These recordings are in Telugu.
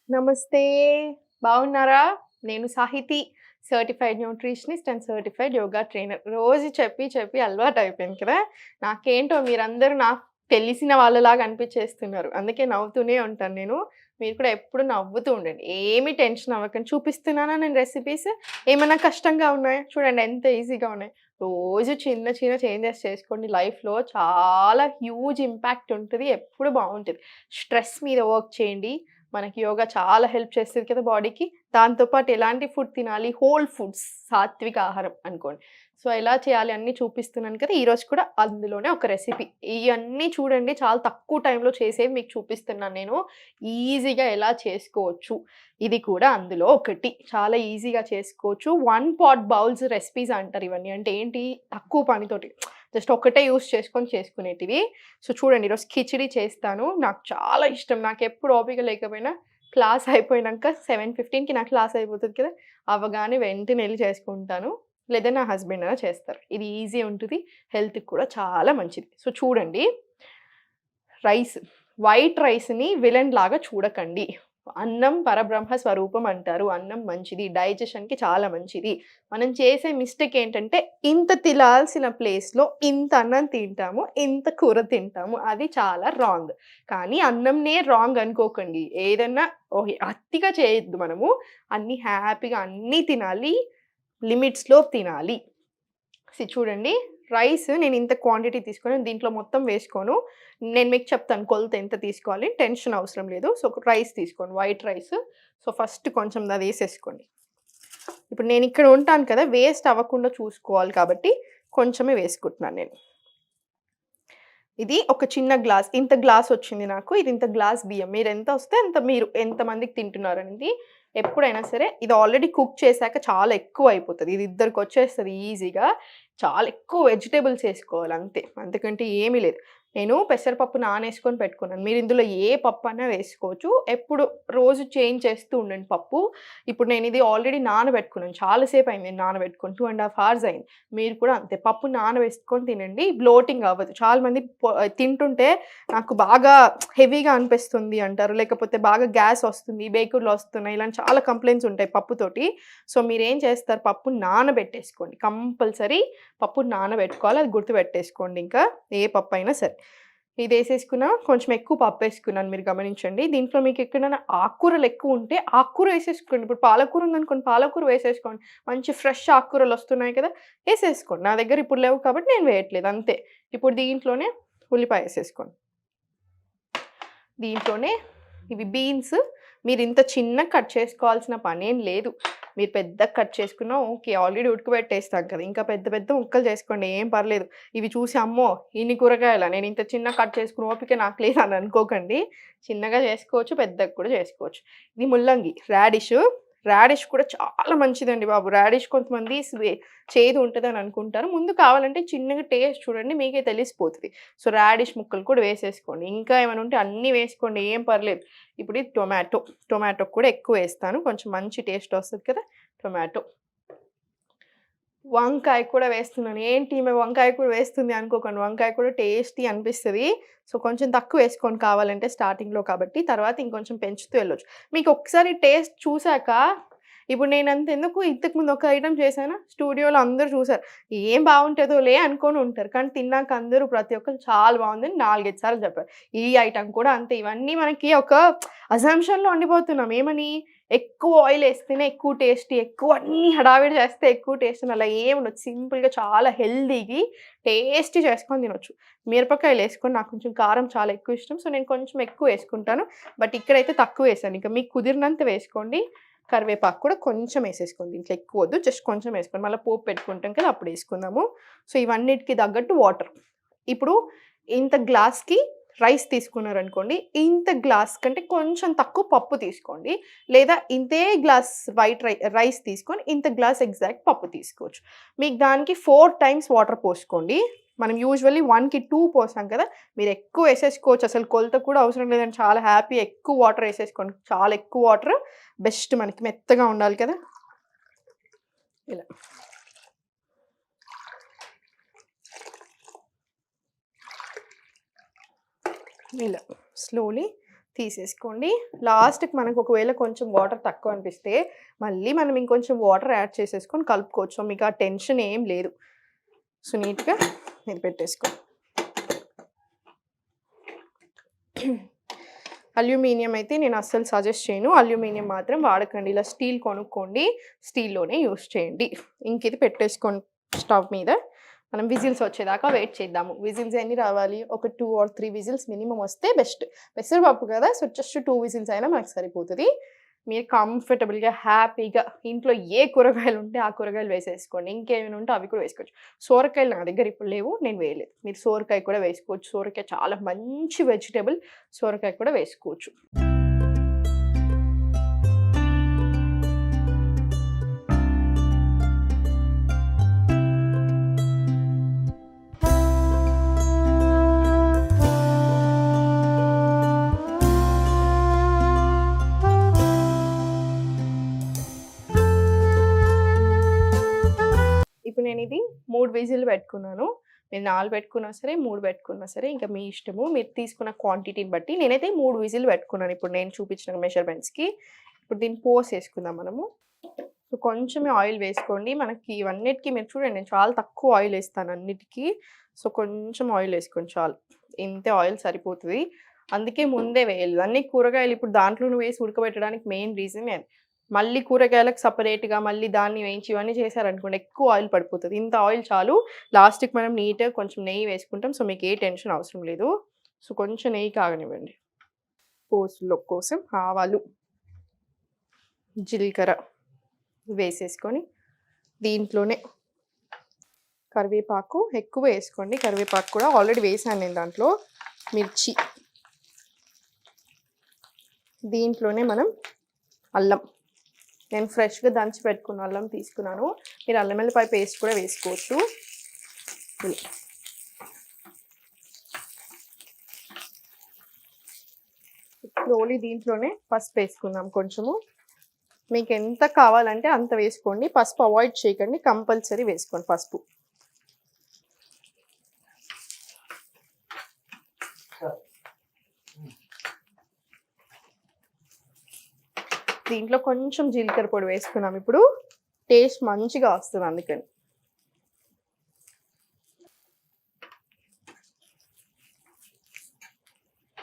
నమస్తే. బాగున్నారా? నేను Sahiti. Certified nutritionist and certified yoga trainer. రోజు చెప్పి చెప్పి అలవాటయిపోయింది కదా! నాకేంటో మీరందరూ నాకు తెలిసిన వాళ్ళలాగా అనిపిచ్చేస్తున్నారు. అందుకే నవ్వుతూనే ఉంటాను నేను. మీరు కూడా ఎప్పుడు నవ్వుతూ ఉండండి. ఏమి టెన్షన్ అవ్వకండి. చూపిస్తున్నానా నేను రెసిపీస్? ఏమన్నా కష్టంగా ఉన్నాయా? చూడండి ఎంత ఈజీగా ఉన్నాయి. రోజు చిన్న చిన్న చేంజెస్ చేసుకోండి. లైఫ్‌లో చాలా హ్యూజ్ ఇంపాక్ట్ ఉంటది. ఎప్పుడు బావుంటది. స్ట్రెస్ మీద వర్క్ చేయండి. మనకి యోగా చాలా హెల్ప్ చేస్తది కదా బాడీకి. దాంతో పాటు ఎలాంటి ఫుడ్ తినాలి? హోల్ ఫుడ్స్, సాత్విక ఆహారం అనుకోండి. సో, ఎలా చేయాలి అన్నీ చూపిస్తున్నాను కదా! ఈరోజు కూడా అందులోనే ఒక రెసిపీ. ఇయన్నీ చూడండి చాలా తక్కువ టైంలో చేసేవి మీకు చూపిస్తున్నాను నేను. ఈజీగా ఎలా చేసుకోవచ్చు. ఇది కూడా అందులో ఒకటి. చాలా ఈజీగా చేసుకోవచ్చు. వన్ పాట్ బౌల్స్ రెసిపీస్ అంటారు ఇవన్నీ. అంటే ఏంటి? తక్కువ పనితోటి. జస్ట్ ఒక్కటే యూజ్ చేసుకొని చేసుకునేటివి. సో, చూడండి ఈరోజు కిచిడి చేస్తాను. నాకు చాలా ఇష్టం. నాకెప్పుడు ఓపిక లేకపోయినా క్లాస్ అయిపోయినంక 7:15కి నా క్లాస్ అయిపోతది కదా! అవ్వగానే వెంటనే ఎళ్లి చేసుకుంటాను. లేదా నా హస్బెండ్ అయినా చేస్తారు. ఇది ఈజీ ఉంటది. హెల్త్‌కి కూడా చాలా మంచిది. సో, చూడండి రైస్. వైట్ రైస్‌ని విలన్‌లాగా చూడకండి. అన్నం పరబ్రహ్మ స్వరూపం అంటారు. అన్నం మంచిది. డైజెషన్‌కి చాలా మంచిది. మనం చేసే మిస్టేక్ ఏంటంటే, ఇంత తినాల్సిన ప్లేస్‌లో ఇంత అన్నం తింటాము. ఇంత కూర తింటాము. అది చాలా రాంగ్. కానీ అన్నంనే రాంగ్ అనుకోకండి. ఏదన్నా ఓకే. అతిగా చేయొద్దు మనము. అన్నీ హ్యాపీగా అన్నీ తినాలి. లిమిట్స్‌లో తినాలి. చూడండి. రైస్ నేను ఇంత క్వాంటిటీ తీసుకొని దీంట్లో మొత్తం వేసుకోను. నేను మీకు చెప్తాను కొలత ఎంత తీసుకోవాలి. టెన్షన్ అవసరం లేదు. సో, రైస్ తీసుకోండి. White rice. సో, ఫస్ట్ కొంచెం అదేసేసుకోండి. ఇప్పుడు నేనిక్కడ ఉంటాను కదా! వేస్ట్ అవ్వకుండా చూసుకోవాలి కాబట్టి కొంచెమే వేసుకుంటున్నాను నేను. ఇది ఒక చిన్న గ్లాస్. ఇంత గ్లాసొచ్చింది నాకు. ఇది ఇంత గ్లాస్ బియ్యం. మీరెంత వస్తే అంత మీరు ఎంతమందికి తింటున్నారనేది ఎప్పుడైనా సరే ఇది ఆల్రెడీ కుక్ చేశాక చాలా ఎక్కువయిపోతది. ఇది ఇద్దరికొచ్చేస్తది ఈజీగా. చాలా ఎక్కువ వెజిటబుల్స్ ఏసుకోవాలి అంతే. అంతకంటే ఏమీ లేదు. నేను పెసరపప్పు నానేసుకొని పెట్టుకున్నాను. మీరు ఇందులో ఏ పప్పన్నా వేసుకోవచ్చు. ఎప్పుడు రోజు చేంజ్ చేస్తూ ఉండండి పప్పు. ఇప్పుడు నేనిది ఆల్రెడీ నానబెట్టుకున్నాను. చాలా సేపయింది నేను నానబెట్టుకొని. 2 ½ అవర్స్ అయింది. మీరు కూడా అంతే. పప్పు నానబెట్టుకొని తినండి. బ్లోటింగ్ అవ్వదు. చాలా మంది తింటుంటే నాకు బాగా హెవీగా అనిపిస్తుంది అంటారు. లేకపోతే బాగా గ్యాస్ వస్తుంది, బేకుర్లు వస్తున్నాయి. ఇలాంటి చాలా కంప్లెయింట్స్ ఉంటాయి పప్పుతోటి. సో, మీరేం చేస్తారు పప్పు నానబెట్టేసుకోండి. కంపల్సరీ పప్పు నానబెట్టుకోవాలి. అది గుర్తుపెట్టేసుకోండి ఇంకా. ఏ పప్పయినా సరే. ఇదేసేసుకున్నా కొంచెం ఎక్కువ పప్పేసుకున్నాను మీరు గమనించండి. దీంట్లో మీకెక్కడైనా ఆకుకూరలు ఎక్కువుంటే ఆకుకూర ఏసేసుకోండి. ఇప్పుడు పాలకూర ఉందనుకోండి పాలకూర వేసేసుకోండి. మంచి ఫ్రెష్ ఆకుకూరలొస్తున్నాయి కదా! ఏసేసుకోండి. నా దగ్గర ఇప్పుడు లేవు కాబట్టి నేను వేయట్లేదు అంతే. ఇప్పుడు దీంట్లోనే ఉల్లిపాయ ఏసేసుకోండి. దీంట్లోనే ఇవి బీన్స్ మీరింత చిన్నగా కట్ చేసుకోవాల్సిన పనేం లేదు. మీరు పెద్దగా కట్ చేసుకున్నా ఓకే. ఆల్రెడీ ఉడకబెట్టేస్తాం కదా! ఇంకా పెద్ద పెద్ద ముక్కలు చేసుకోండి ఏం పర్లేదు. ఇవి చూసి అమ్మో! ఇన్ని కూరగాయలా నేనింత చిన్నగా కట్ చేసుకునే ఓపిక నాకు లేదని అనుకోకండి. చిన్నగా చేసుకోవచ్చు, పెద్దగా కూడా చేసుకోవచ్చు. ఇది ముల్లంగి, రాడిష్. రాడిష్ కూడా చాలా మంచిదండి బాబు. రాడిష్ కొంతమంది చేదు ఉంటదని అనుకుంటారు. ముందు కావాలంటే చిన్నగా టేస్ట్ చూడండి మీకే తెలిసిపోతది. సో, రాడిష్ ముక్కలు కూడా వేసేసుకోండి. ఇంకా ఏమైనా ఉంటే అన్నీ వేసుకోండి ఏం పర్లేదు. ఇప్పుడు ఇది టొమాటో. టొమాటో కూడా ఎక్కువేస్తాను. కొంచెం మంచి టేస్ట్ వస్తది కదా! టొమాటో. వంకాయ కూడా వేస్తున్నాను. ఏంటి ఈమె వంకాయ కూడా వేస్తుంది అనుకోకండి. వంకాయ కూడా టేస్టీ అనిపిస్తది. సో, కొంచెం తక్కువేసుకోండి కావాలంటే స్టార్టింగ్‌లో కాబట్టి. తర్వాత ఇంకొంచెం పెంచుతూ వెళ్ళొచ్చు. మీకు ఒకసారి టేస్ట్ చూసాక ఇప్పుడు నేనంతెందుకు ఇంతకుముందు ఒక ఐటెమ్ చేశానా, స్టూడియోలో అందరూ చూసారు. ఏం బావుంటదోలే అనుకోని ఉంటారు. కానీ తిన్నాక అందరూ ప్రతి ఒక్కళ్ళు చాలా బావుందని 4, 5 సార్లు చెప్పారు. ఈ ఐటెమ్ కూడా అంతే. ఇవన్నీ మనకి ఒక అజంప్షన్‌లో ఉండిపోతున్నాం. ఏమని? ఎక్కువ ఆయిలేస్తేనే ఎక్కువ టేస్టీ, ఎక్కువ అన్నీ హడావిడి చేస్తే ఎక్కువ టేస్ట్ అని అలా ఏముండదు. సింపుల్‌గా చాలా హెల్తీగి టేస్టీ చేసుకొని తినొచ్చు. మిరపకాయలేసుకొని నాకు కొంచెం కారం చాలా ఎక్కువ ఇష్టం. సో, నేను కొంచెం ఎక్కువేసుకుంటాను. బట్ ఇక్కడైతే తక్కువేశాను. ఇక మీకు కుదిరినంత వేసుకోండి. కరివేపాకు కూడా కొంచెం ఏసేసుకోండి. దీంట్లో ఎక్కువొద్దు. జస్ట్ కొంచెం ఏసుకోండి. మళ్ళా పోపు పెట్టుకుంటాం కదా! అప్పుడేసుకుందాము. సో, ఇవన్నిటికి తగ్గట్టు వాటర్. ఇప్పుడు ఇంత గ్లాస్‌కి రైస్ తీసుకున్నారనుకోండి. ఇంత గ్లాస్ కంటే కొంచెం తక్కువ పప్పు తీసుకోండి. లేదా ఇంతే గ్లాస్ వైట్ రైస్ తీసుకొని ఇంత గ్లాస్ ఎగ్జాక్ట్ పప్పు తీసుకోవచ్చు. మీకు దానికి 4 టైమ్స్ వాటర్ పోసుకోండి. మనం యూజువల్లీ 1కి 2 పోసాం కదా! మీరెక్కువ ఏసేసుకోవచ్చు. అసలు కొలత కూడా అవసరం లేదండి. చాలా హ్యాపీ ఎక్కువ వాటర్ ఏసేసుకోండి. చాలా ఎక్కువ వాటర్ బెస్ట్ మనకి మెత్తగా ఉండాలి కదా! ఇలా. ఇలా స్లోలీ తీసేసుకోండి. లాస్ట్‌కి మనకు ఒకవేళ కొంచెం వాటర్ తక్కువ అనిపిస్తే మళ్ళీ మనం ఇంకొంచెం వాటర్ యాడ్ చేసేసుకొని కలుపుకోవచ్చు. మీకు ఆ టెన్షన్ ఏం లేదు. సో నీట్‌గా ఇది పెట్టేసుకోండి. అల్యూమినియం అయితే నేను అస్సలు సజెస్ట్ చేయను. అల్యూమినియం మాత్రం వాడకండి. ఇలా స్టీల్ కొనుక్కోండి. స్టీల్‌లోనే యూజ్ చేయండి. ఇంక ఇది పెట్టేసుకోండి స్టవ్ మీద. మనం విజిల్స్ వచ్చేదాకా వెయిట్ చేద్దాము. విజిల్స్ ఎన్ని రావాలి? ఒక 2 or 3 విజిల్స్ మినిమమ్ వస్తే బెస్ట్. పెసరపప్పు కదా! సో జస్ట్ 2 విజిల్స్ అయినా మనకు సరిపోతది. మీరు కంఫర్టబుల్‌గా, హ్యాపీగా ఇంట్లో ఏ కూరగాయలు ఉంటే ఆ కూరగాయలు వేసేసుకోండి. ఇంకేమైనా ఉంటే అవి కూడా వేసుకోవచ్చు. సోరకాయలు నా దగ్గర ఇప్పుడు లేవు. నేను వేయలేదు. మీరు సోరకాయ కూడా వేసుకోవచ్చు. సోరకాయ చాలా మంచి వెజిటబుల్. సోరకాయ కూడా వేసుకోవచ్చు. ఇప్పుడు నేను ఇది 3 విజిల్లు పెట్టుకున్నాను. మీరు 4 పెట్టుకున్నా సరే, 3 పెట్టుకున్నా సరే ఇంకా మీ ఇష్టము. మీరు తీసుకున్న క్వాంటిటీని బట్టి. నేనైతే 3 విజిల్లు పెట్టుకున్నాను ఇప్పుడు నేను చూపించిన మెజర్‌మెంట్స్‌కి. ఇప్పుడు దీన్ని పోసేసుకుందాం మనము. సో కొంచెమే ఆయిల్ వేసుకోండి. మనకి ఇవన్నిటికి మీరు చూడండి నేను చాలా తక్కువ ఆయిల్ వేస్తాను అన్నిటికి. సో కొంచెం ఆయిల్ వేసుకోండి చాలు. ఇంతే ఆయిల్ సరిపోతది. అందుకే ముందే వేయాలి. అన్ని కూరగాయలు ఇప్పుడు దాంట్లోనే వేసి ఉడకబెట్టడానికి మెయిన్ రీజనే అది. మళ్ళీ కూరగాయలకు సెపరేట్‌గా మళ్ళీ దాన్ని వేయించి ఇవన్నీ చేశారనుకోండి ఎక్కువ ఆయిల్ పడిపోతది. ఇంత ఆయిల్ చాలు. లాస్ట్‌కి మనం నీట్‌గా కొంచెం నెయ్యి వేసుకుంటాం. సో మీకు ఏ టెన్షన్ అవసరం లేదు. సో కొంచెం నెయ్యి కాగనివ్వండి. పోస్టులో కోసం ఆవాలు, జీలకర్ర వేసేసుకొని దీంట్లోనే కరివేపాకు ఎక్కువ వేసుకోండి. కరివేపాకు కూడా ఆల్రెడీ వేసాను నేను దాంట్లో. మిర్చి, దీంట్లోనే మనం అల్లం, నేను ఫ్రెష్‌గా దంచి పెట్టుకున్న అల్లం తీసుకున్నాను. మీరు అల్లం వెల్లిపాయ పేస్ట్ కూడా వేసుకోవచ్చు. స్లోలీ దీంట్లోనే పసుపు వేసుకుందాం కొంచెము. మీకు ఎంత కావాలంటే అంత వేసుకోండి. పసుపు అవాయిడ్ చేయకండి. కంపల్సరీ వేసుకోండి పసుపు. దీంట్లో కొంచెం జీలకర్ర పొడి వేసుకున్నాం. ఇప్పుడు టేస్ట్ మంచిగా వస్తుంది అందుకని.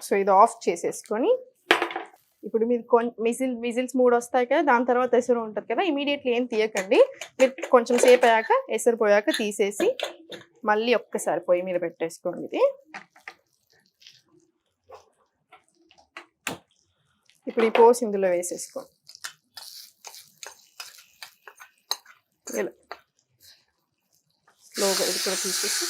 సో ఇది ఆఫ్ చేసేసుకొని ఇప్పుడు మీరు విజిల్స్ 3 వస్తాయి కదా, దాని తర్వాత ఎసరు ఉంటుంది కదా, ఇమీడియట్లీ ఏం తీయకండి. మీరు కొంచెం సేపు అయ్యాక ఎసరు పోయాక తీసేసి మళ్ళీ ఒక్కసారి పొయ్యి మీద పెట్టేసుకోండి. ఇది ఇప్పుడు ఈ పోసి ఇందులో వేసేసుకోండి. ఇలా స్లోగా ఇది కూడా తీసేసి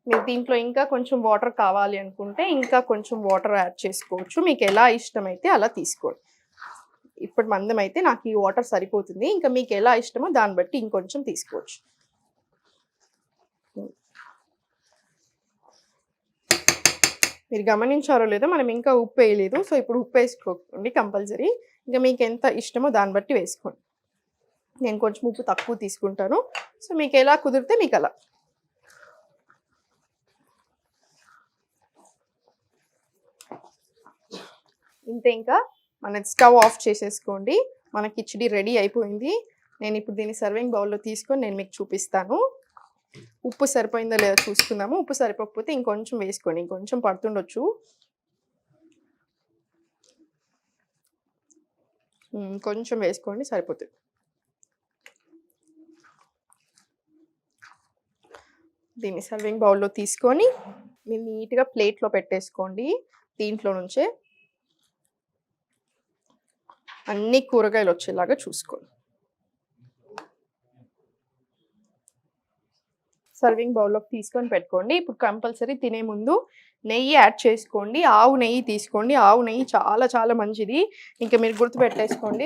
మీరు దీంట్లో ఇంకా కొంచెం వాటర్ కావాలి అనుకుంటే ఇంకా కొంచెం వాటర్ యాడ్ చేసుకోవచ్చు. మీకు ఎలా ఇష్టమైతే అలా తీసుకోండి. ఇప్పుడు మందం అయితే నాకు ఈ వాటర్ సరిపోతుంది. ఇంకా మీకు ఎలా ఇష్టమో దాన్ని బట్టి ఇంకొంచెం తీసుకోవచ్చు. మీరు గమనించారో లేదో మనం ఇంకా ఉప్పు వేయలేదు. సో ఇప్పుడు ఉప్పు వేసుకోండి కంపల్సరీ. ఇంకా మీకు ఎంత ఇష్టమో దాన్ని బట్టి వేసుకోండి. నేను కొంచెం ఉప్పు తక్కువ తీసుకుంటాను. సో మీకు ఎలా కుదిరితే మీకు అలా. ఇంతే, ఇంకా మన స్టవ్ ఆఫ్ చేసేసుకోండి. మన కిచిడి రెడీ అయిపోయింది. నేను ఇప్పుడు దీన్ని సర్వింగ్ బౌల్లో తీసుకొని నేను మీకు చూపిస్తాను. ఉప్పు సరిపోయిందో లేదో చూసుకుందాము. ఉప్పు సరిపోకపోతే ఇంకొంచెం వేసుకోండి. ఇంకొంచెం పడుతుండొచ్చు. కొంచెం వేసుకోండి సరిపోతుంది. దీన్ని సర్వింగ్ బౌల్లో తీసుకొని మీరు నీట్గా ప్లేట్లో పెట్టేసుకోండి. దీంట్లో నుంచే అన్ని కూరగాయలు వచ్చేలాగా చూసుకోండి. సర్వింగ్ బౌల్లోకి తీసుకొని పెట్టుకోండి. ఇప్పుడు కంపల్సరీ తినే ముందు నెయ్యి యాడ్ చేసుకోండి. ఆవు నెయ్యి తీసుకోండి. ఆవు నెయ్యి చాలా చాలా మంచిది. ఇంకా మీరు గుర్తుపెట్టేసుకోండి.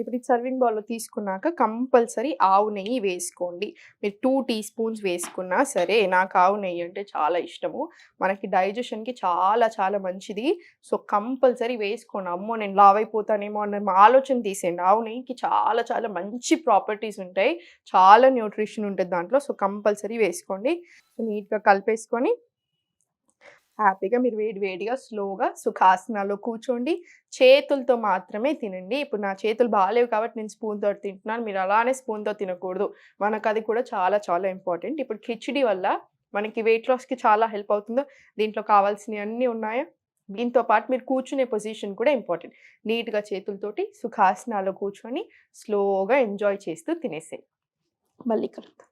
ఇప్పుడు ఈ సర్వింగ్ బౌల్‌లో తీసుకున్నాక కంపల్సరీ ఆవు నెయ్యి వేసుకోండి. మీరు 2 టీ స్పూన్స్ వేసుకున్నా సరే, నాకు ఆవు నెయ్యి అంటే చాలా ఇష్టము. మనకి డైజెషన్‌కి చాలా చాలా మంచిది. సో, కంపల్సరీ వేసుకోండి. అమ్మో! నేను లావైపోతానేమో అన్న ఆలోచన తీసేయండి. ఆవు నెయ్యికి చాలా చాలా మంచి ప్రాపర్టీస్ ఉంటాయి. చాలా న్యూట్రిషన్ ఉంటది దాంట్లో. సో, కంపల్సరీ వేసుకోండి. నీట్‌గా కలిపేసుకొని హ్యాపీగా మీరు వేడి వేడిగా స్లోగా సుఖాసనాలో కూర్చోండి. చేతులతో మాత్రమే తినండి. ఇప్పుడు నా చేతులు బాలేవు కాబట్టి నేను స్పూన్‌తోటి తింటున్నాను. మీరు అలానే స్పూన్‌తో తినకూడదు. మనకది కూడా చాలా చాలా ఇంపార్టెంట్. ఇప్పుడు కిచిడి వల్ల మనకి వెయిట్ లాస్‌కి చాలా హెల్ప్ అవుతుందో దీంట్లో కావాల్సినయన్నీ ఉన్నాయా? దీంతో పాటు మీరు కూర్చునే పొజిషన్ కూడా ఇంపార్టెంట్. నీట్‌గా చేతులతోటి సుఖాసనాలో కూర్చొని స్లోగా ఎంజాయ్ చేస్తూ తినేసేయి. మళ్ళీ కలుద్దాం.